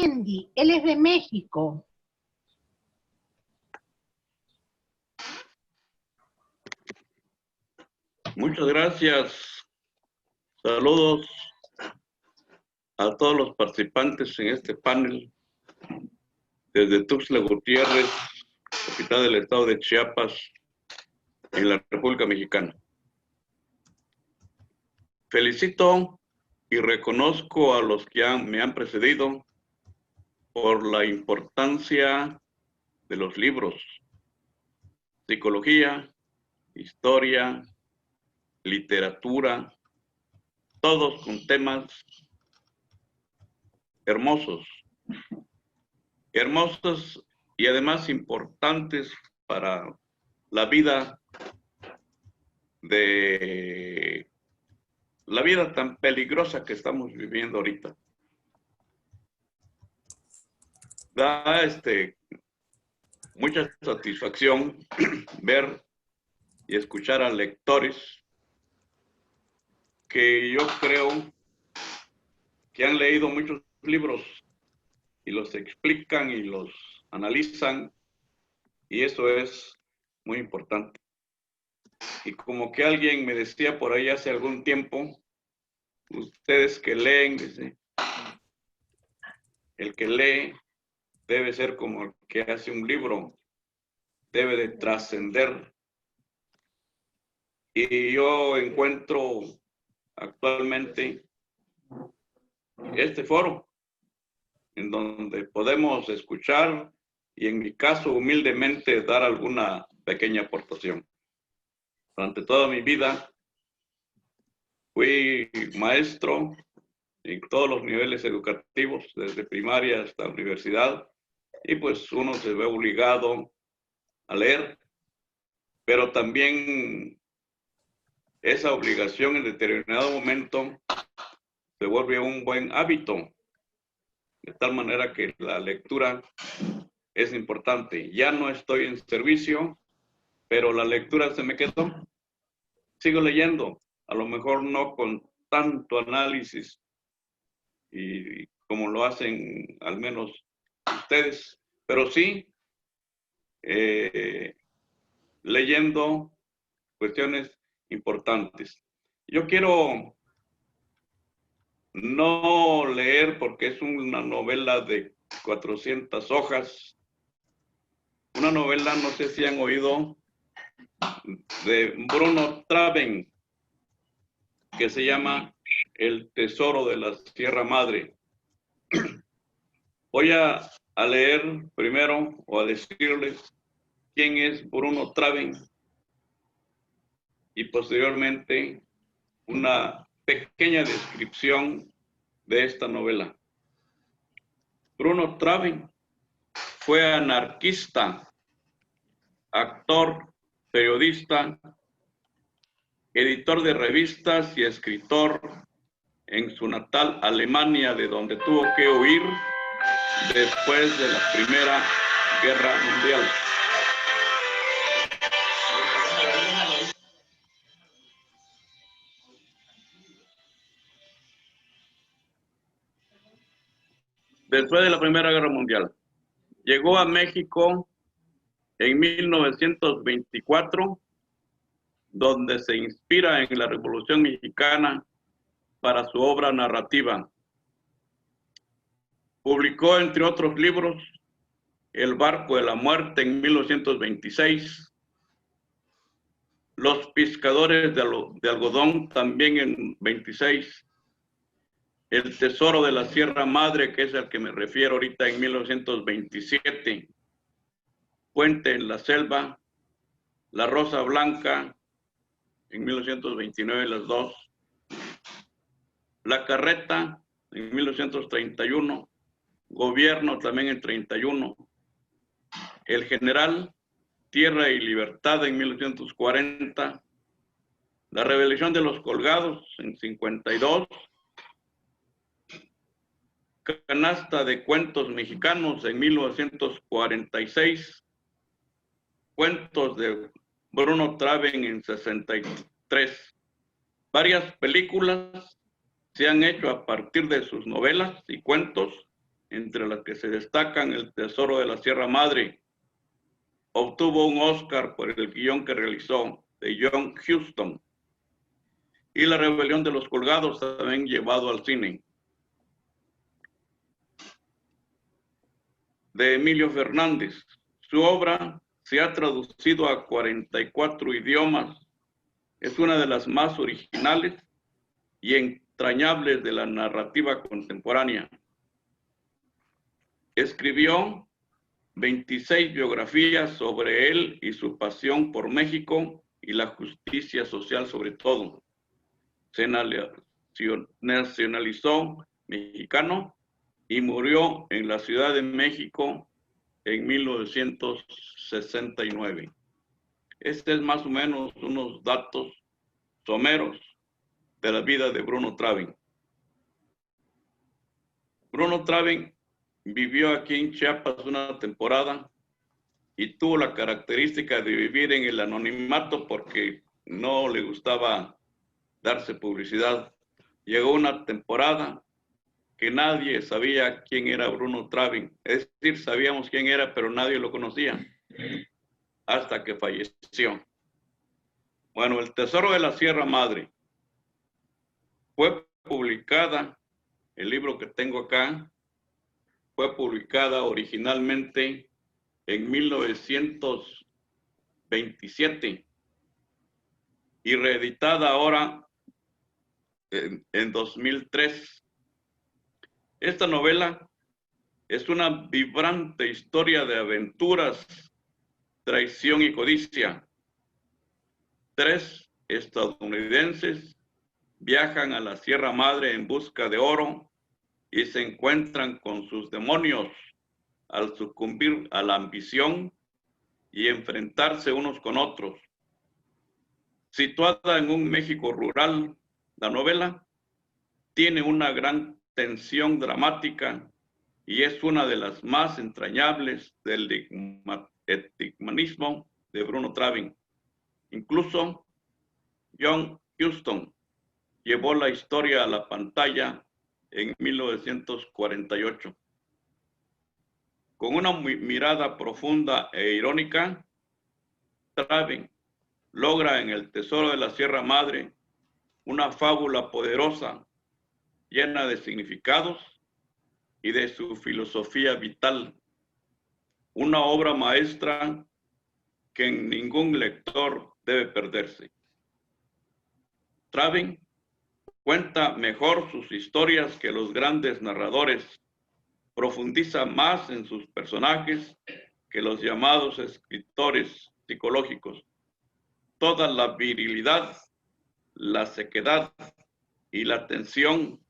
Otamendi, él es de México. Muchas gracias. Saludos a todos los participantes en este panel desde Tuxtla Gutiérrez, capital del estado de Chiapas, en la República Mexicana. Felicito y reconozco a los que me han precedido por la importancia de los libros, psicología, historia, literatura, todos con temas hermosos y además importantes para la vida tan peligrosa que estamos viviendo ahorita. Da mucha satisfacción ver y escuchar a lectores que yo creo que han leído muchos libros y los explican y los analizan, y eso es muy importante. Y como que alguien me decía por ahí hace algún tiempo, ustedes que leen, dice, el que lee debe ser como el que hace un libro, debe de trascender. Y yo encuentro actualmente este foro en donde podemos escuchar y, en mi caso, humildemente dar alguna pequeña aportación. Durante toda mi vida fui maestro en todos los niveles educativos, desde primaria hasta universidad, y pues uno se ve obligado a leer, pero también esa obligación en determinado momento se vuelve un buen hábito, de tal manera que la lectura es importante. Ya no estoy en servicio, pero la lectura se me quedó. Sigo leyendo, a lo mejor no con tanto análisis y como lo hacen al menos ustedes, pero sí leyendo cuestiones importantes. Yo quiero no leer porque es una novela de 400 hojas. Una novela, no sé si han oído, de Bruno Traven, que se llama El tesoro de la Sierra Madre. Voy a leer primero o a decirles quién es Bruno Traven y posteriormente una pequeña descripción de esta novela. Bruno Traven fue anarquista, actor, periodista, editor de revistas y escritor en su natal Alemania, de donde tuvo que huir después de la Primera Guerra Mundial. Después de la Primera Guerra Mundial, llegó a México en 1924, donde se inspira en la Revolución Mexicana para su obra narrativa. Publicó, entre otros libros, El barco de la muerte en 1926, Los pescadores de algodón también en 26, El tesoro de la Sierra Madre, que es al que me refiero ahorita, en 1927, Puente en la selva, La rosa blanca en 1929, las dos, La carreta en 1931, Gobierno también en 31, El general, Tierra y Libertad en 1940, La rebelión de los colgados en 52, Canasta de cuentos mexicanos en 1946, Cuentos de Bruno Traven en 63. Varias películas se han hecho a partir de sus novelas y cuentos, entre las que se destacan El Tesoro de la Sierra Madre. Obtuvo un Oscar por el guión que realizó de John Huston. Y La Rebelión de los Colgados, también llevado al cine, de Emilio Fernández. Su obra se ha traducido a 44 idiomas. Es una de las más originales y entrañables de la narrativa contemporánea. Escribió 26 biografías sobre él y su pasión por México y la justicia social sobre todo. Se nacionalizó mexicano y murió en la Ciudad de México en 1969. Este es más o menos unos datos someros de la vida de Bruno Traven. Bruno Traven vivió aquí en Chiapas una temporada y tuvo la característica de vivir en el anonimato porque no le gustaba darse publicidad. Llegó una temporada que nadie sabía quién era Bruno Traven. Es decir, sabíamos quién era, pero nadie lo conocía hasta que falleció. Bueno, El Tesoro de la Sierra Madre fue publicada, el libro que tengo acá, fue publicada originalmente en 1927 y reeditada ahora en 2003. Esta novela es una vibrante historia de aventuras, traición y codicia. 3 estadounidenses viajan a la Sierra Madre en busca de oro y se encuentran con sus demonios al sucumbir a la ambición y enfrentarse unos con otros. Situada en un México rural, la novela tiene una gran tensión dramática y es una de las más entrañables del etnicismo de Bruno Traven. Incluso John Huston llevó la historia a la pantalla en 1948. Con una mirada profunda e irónica, Traven logra en El Tesoro de la Sierra Madre una fábula poderosa, llena de significados y de su filosofía vital. Una obra maestra que ningún lector debe perderse. Traven cuenta mejor sus historias que los grandes narradores, profundiza más en sus personajes que los llamados escritores psicológicos. Toda la virilidad, la sequedad y la tensión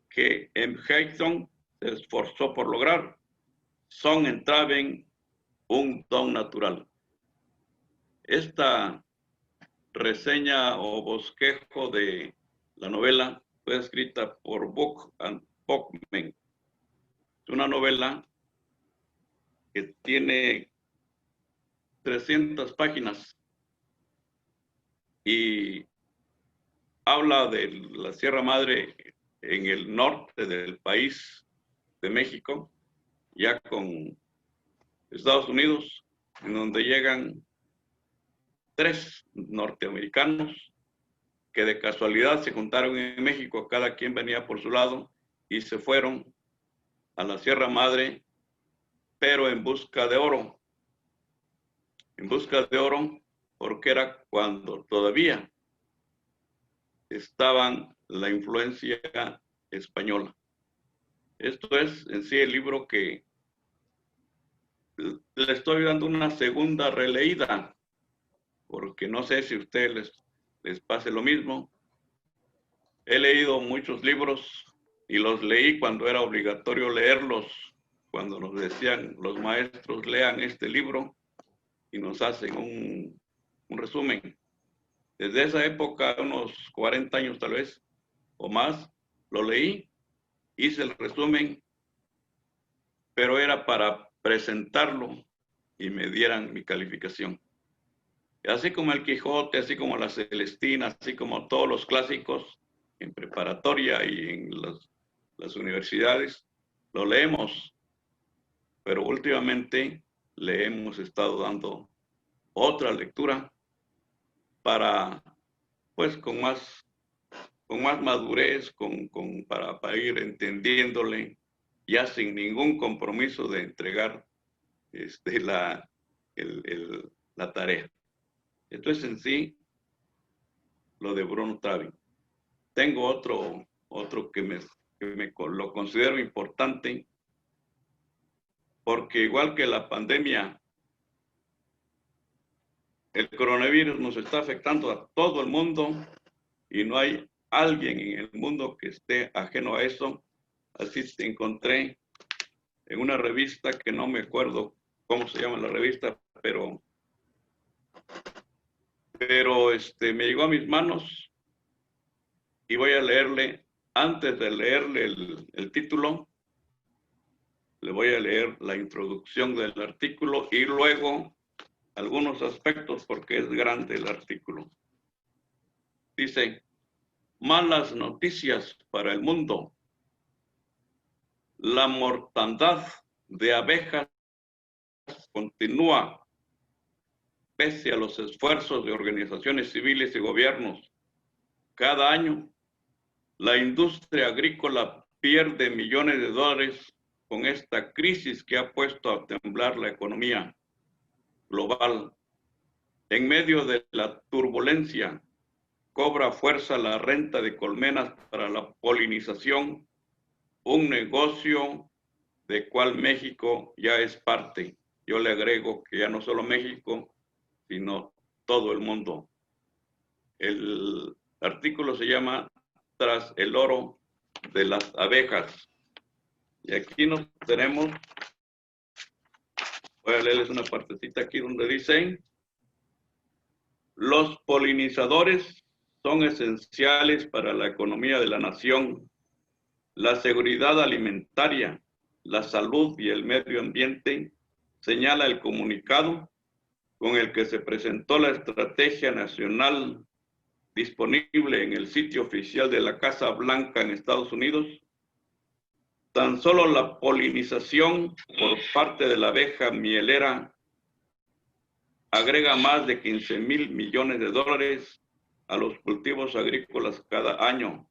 que M. Huston se esforzó por lograr son en Traven un don natural. Esta reseña o bosquejo de la novela fue escrita por Book and Bookman. Es una novela que tiene 300 páginas y habla de la Sierra Madre en el norte del país de México, ya con Estados Unidos, en donde llegan 3 norteamericanos que de casualidad se juntaron en México, cada quien venía por su lado y se fueron a la Sierra Madre, pero en busca de oro. En busca de oro porque era cuando todavía estaban la influencia española. Esto es en sí el libro que le estoy dando una segunda releída, porque no sé si a ustedes les pase lo mismo. He leído muchos libros y los leí cuando era obligatorio leerlos, cuando nos decían los maestros, lean este libro y nos hacen un resumen. Desde esa época, unos 40 años tal vez, o más, lo leí, hice el resumen, pero era para presentarlo y me dieran mi calificación. Así como el Quijote, así como la Celestina, así como todos los clásicos en preparatoria y en las universidades, lo leemos, pero últimamente le hemos estado dando otra lectura para, pues, con más madurez, para ir entendiéndole, ya sin ningún compromiso de entregar la tarea. Esto es en sí lo de Bruno Travi. Tengo otro que lo considero importante, porque igual que la pandemia, el coronavirus nos está afectando a todo el mundo y no hay alguien en el mundo que esté ajeno a eso. Así te encontré en una revista que no me acuerdo cómo se llama la revista, pero me llegó a mis manos y voy a leerle, antes de leerle el título, le voy a leer la introducción del artículo y luego algunos aspectos porque es grande el artículo. Dice, malas noticias para el mundo. La mortandad de abejas continúa pese a los esfuerzos de organizaciones civiles y gobiernos. Cada año, la industria agrícola pierde millones de dólares con esta crisis que ha puesto a temblar la economía global. En medio de la turbulencia, cobra fuerza la renta de colmenas para la polinización, un negocio de cual México ya es parte. Yo le agrego que ya no solo México, sino todo el mundo. El artículo se llama Tras el oro de las abejas. Y aquí nos tenemos, voy a leerles una partecita aquí donde dice, los polinizadores son esenciales para la economía de la nación, la seguridad alimentaria, la salud y el medio ambiente, señala el comunicado con el que se presentó la Estrategia Nacional disponible en el sitio oficial de la Casa Blanca en Estados Unidos. Tan solo la polinización por parte de la abeja mielera agrega más de 15,000 millones de dólares a los cultivos agrícolas cada año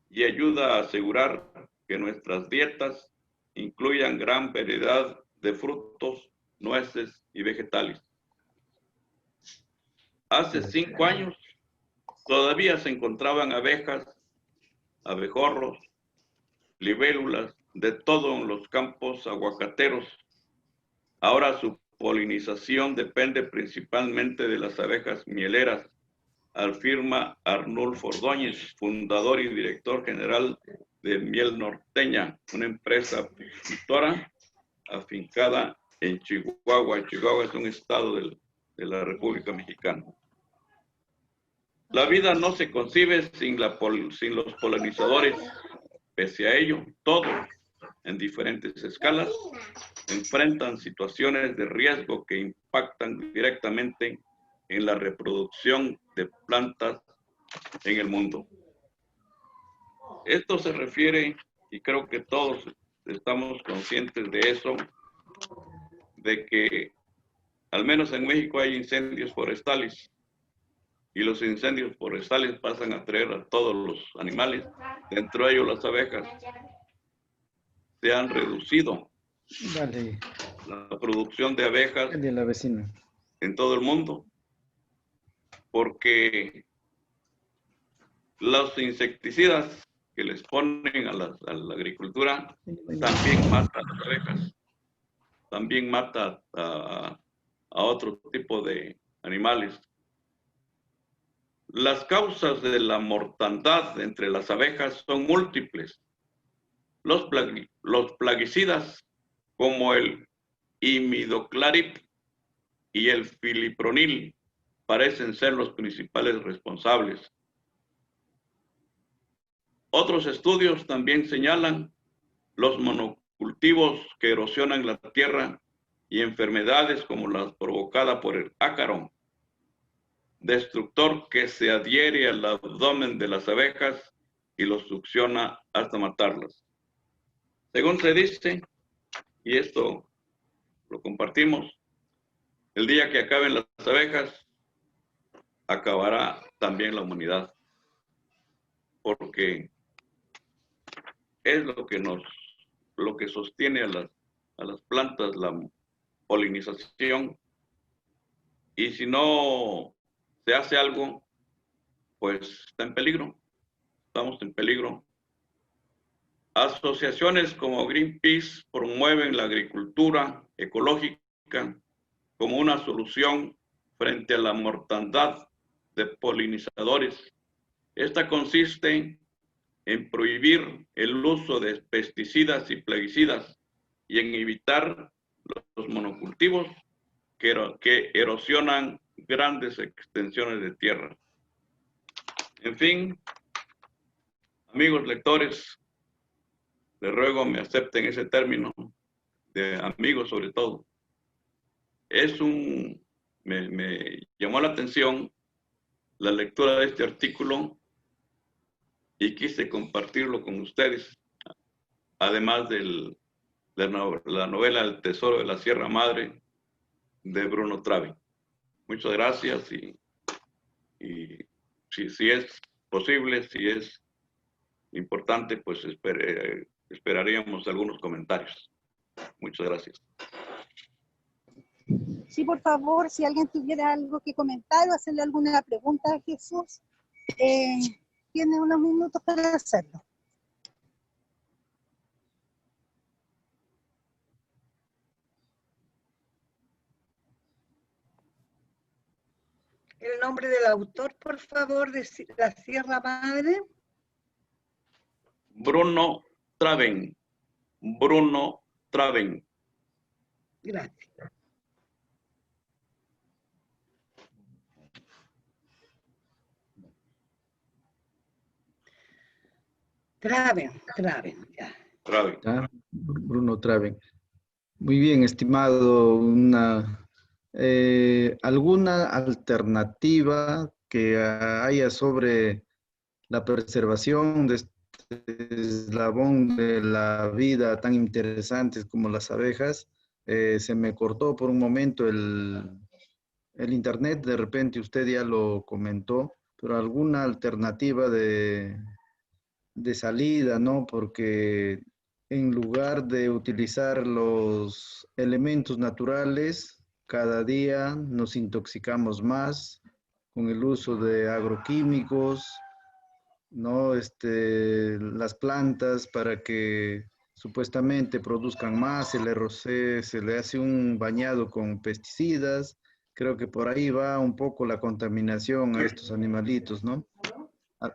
y ayuda a asegurar que nuestras dietas incluyan gran variedad de frutos, nueces y vegetales. Hace 5 años todavía se encontraban abejas, abejorros, libélulas, de todo en los campos aguacateros. Ahora su polinización depende principalmente de las abejas mieleras, afirma Arnulfo Ordóñez, fundador y director general de Miel Norteña, una empresa apicultora afincada en Chihuahua. Chihuahua es un estado de la República Mexicana. La vida no se concibe sin los polinizadores. Pese a ello, todos, en diferentes escalas, enfrentan situaciones de riesgo que impactan directamente en la reproducción de plantas en el mundo. Esto se refiere, y creo que todos estamos conscientes de eso, de que al menos en México hay incendios forestales y los incendios forestales pasan a traer a todos los animales, dentro de ellos las abejas. Se han reducido la producción de abejas en todo el mundo porque los insecticidas que les ponen a la agricultura también matan a las abejas, también mata a otro tipo de animales. Las causas de la mortandad entre las abejas son múltiples. Los plaguicidas como el imidacloprid y el filipronil parecen ser los principales responsables. Otros estudios también señalan los monocultivos que erosionan la tierra y enfermedades como las provocadas por el ácaro, destructor que se adhiere al abdomen de las abejas y los succiona hasta matarlas. Según se dice, y esto lo compartimos, el día que acaben las abejas, acabará también la humanidad, porque es lo que sostiene a las plantas, la polinización, y si no se hace algo, pues está en peligro, estamos en peligro. Asociaciones como Greenpeace promueven la agricultura ecológica como una solución frente a la mortandad de polinizadores. Esta consiste en prohibir el uso de pesticidas y plaguicidas y en evitar los monocultivos que erosionan grandes extensiones de tierra. En fin, amigos lectores, les ruego me acepten ese término de amigos sobre todo. Me llamó la atención la lectura de este artículo y quise compartirlo con ustedes, además de la novela El Tesoro de la Sierra Madre de Bruno Traven. Muchas gracias y si es posible, si es importante, pues esperaríamos algunos comentarios. Muchas gracias. Sí, por favor, si alguien tuviera algo que comentar o hacerle alguna pregunta a Jesús, tiene unos minutos para hacerlo. El nombre del autor, por favor, de La Sierra Madre. Bruno Traven. Bruno Traven. Gracias. Traven, ya. Traven. Bruno Traven. Muy bien, estimado. ¿Alguna alternativa que haya sobre la preservación de este eslabón de la vida tan interesantes como las abejas? Se me cortó por un momento el internet, de repente usted ya lo comentó, pero alguna alternativa de salida, ¿no? Porque en lugar de utilizar los elementos naturales, cada día nos intoxicamos más con el uso de agroquímicos, ¿no? Las plantas para que supuestamente produzcan más, se le hace un bañado con pesticidas. Creo que por ahí va un poco la contaminación a estos animalitos, ¿no?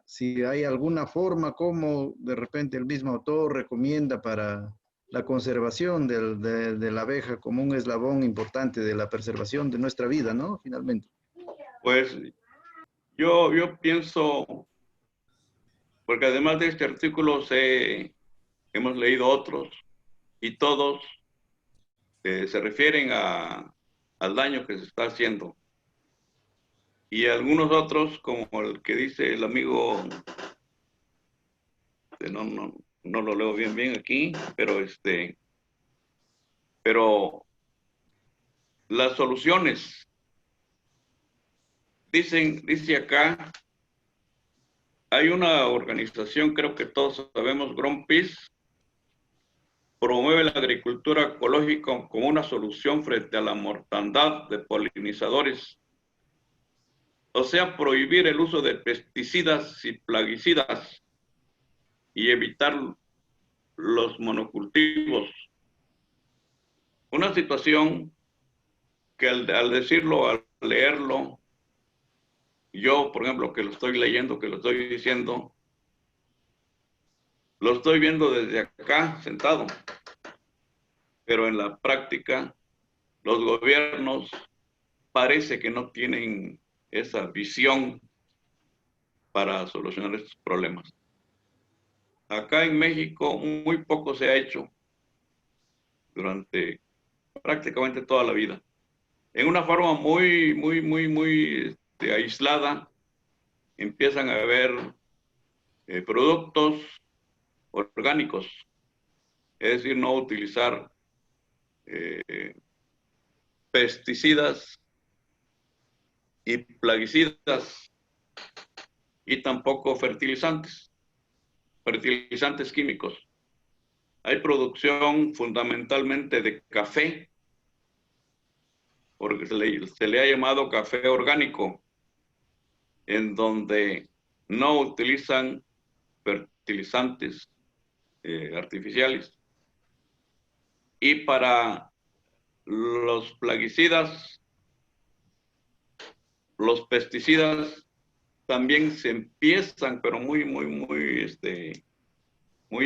Si hay alguna forma como de repente el mismo autor recomienda para la conservación de la abeja como un eslabón importante de la preservación de nuestra vida, ¿no? Finalmente. Pues yo pienso, porque además de este artículo hemos leído otros y todos se refieren al daño que se está haciendo. Y algunos otros, como el que dice el amigo, no lo leo bien aquí, pero las soluciones, dice acá, hay una organización, creo que todos sabemos, Greenpeace, promueve la agricultura ecológica como una solución frente a la mortandad de polinizadores. O sea, prohibir el uso de pesticidas y plaguicidas y evitar los monocultivos. Una situación que al decirlo, al leerlo, yo, por ejemplo, que lo estoy leyendo, que lo estoy diciendo, lo estoy viendo desde acá, sentado. Pero en la práctica, los gobiernos parece que no tienen esa visión para solucionar estos problemas. Acá en México muy poco se ha hecho durante prácticamente toda la vida. En una forma muy aislada, empiezan a haber productos orgánicos es decir, no utilizar pesticidas y plaguicidas y tampoco fertilizantes químicos. Hay producción fundamentalmente de café, porque se le ha llamado café orgánico, en donde no utilizan fertilizantes artificiales. Y para los plaguicidas, los pesticidas también se empiezan, pero muy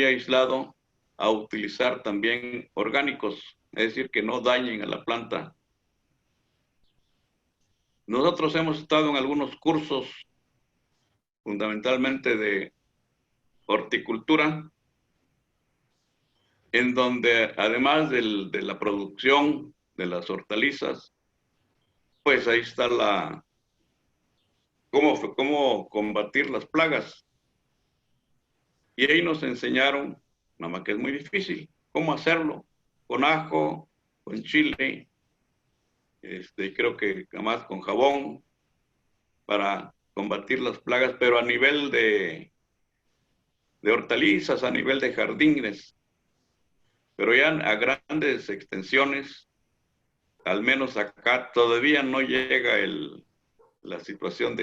aislado, a utilizar también orgánicos, es decir, que no dañen a la planta. Nosotros hemos estado en algunos cursos, fundamentalmente de horticultura, en donde además de la producción de las hortalizas, pues ahí está cómo combatir las plagas. Y ahí nos enseñaron, nada más que es muy difícil, cómo hacerlo, con ajo, con chile, creo que además con jabón, para combatir las plagas, pero a nivel de hortalizas, a nivel de jardines, pero ya a grandes extensiones, al menos acá todavía no llega la situación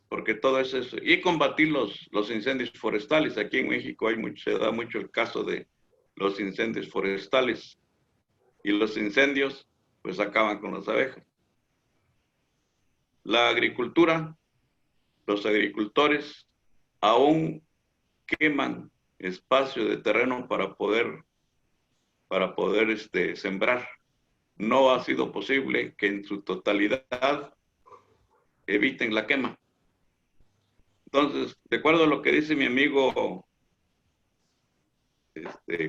porque todo eso es, y combatir los incendios forestales. Aquí en México se da mucho el caso de los incendios forestales, y los incendios pues acaban con las abejas. La agricultura, los agricultores aún queman espacio de terreno para poder sembrar. No ha sido posible que en su totalidad eviten la quema. Entonces, de acuerdo a lo que dice mi amigo,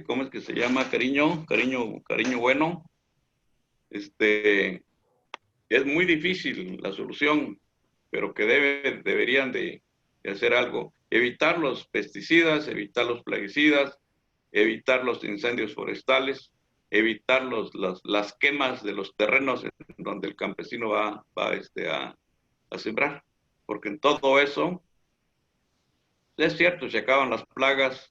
¿cómo es que se llama? Cariño Bueno, es muy difícil la solución, pero que deberían de hacer algo. Evitar los pesticidas, evitar los plaguicidas, evitar los incendios forestales, evitar las quemas de los terrenos en donde el campesino va a sembrar. Porque en todo eso, es cierto, se acaban las plagas,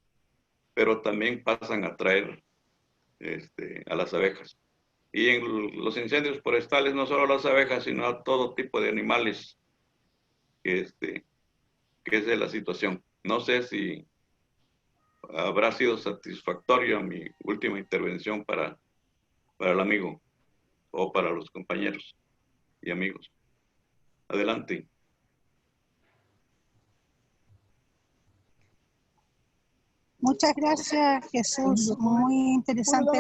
pero también pasan a traer a las abejas. Y en los incendios forestales, no solo a las abejas, sino a todo tipo de animales, que es de la situación. No sé si habrá sido satisfactorio mi última intervención para el amigo o para los compañeros y amigos. Adelante. Muchas gracias, Jesús. Muy interesante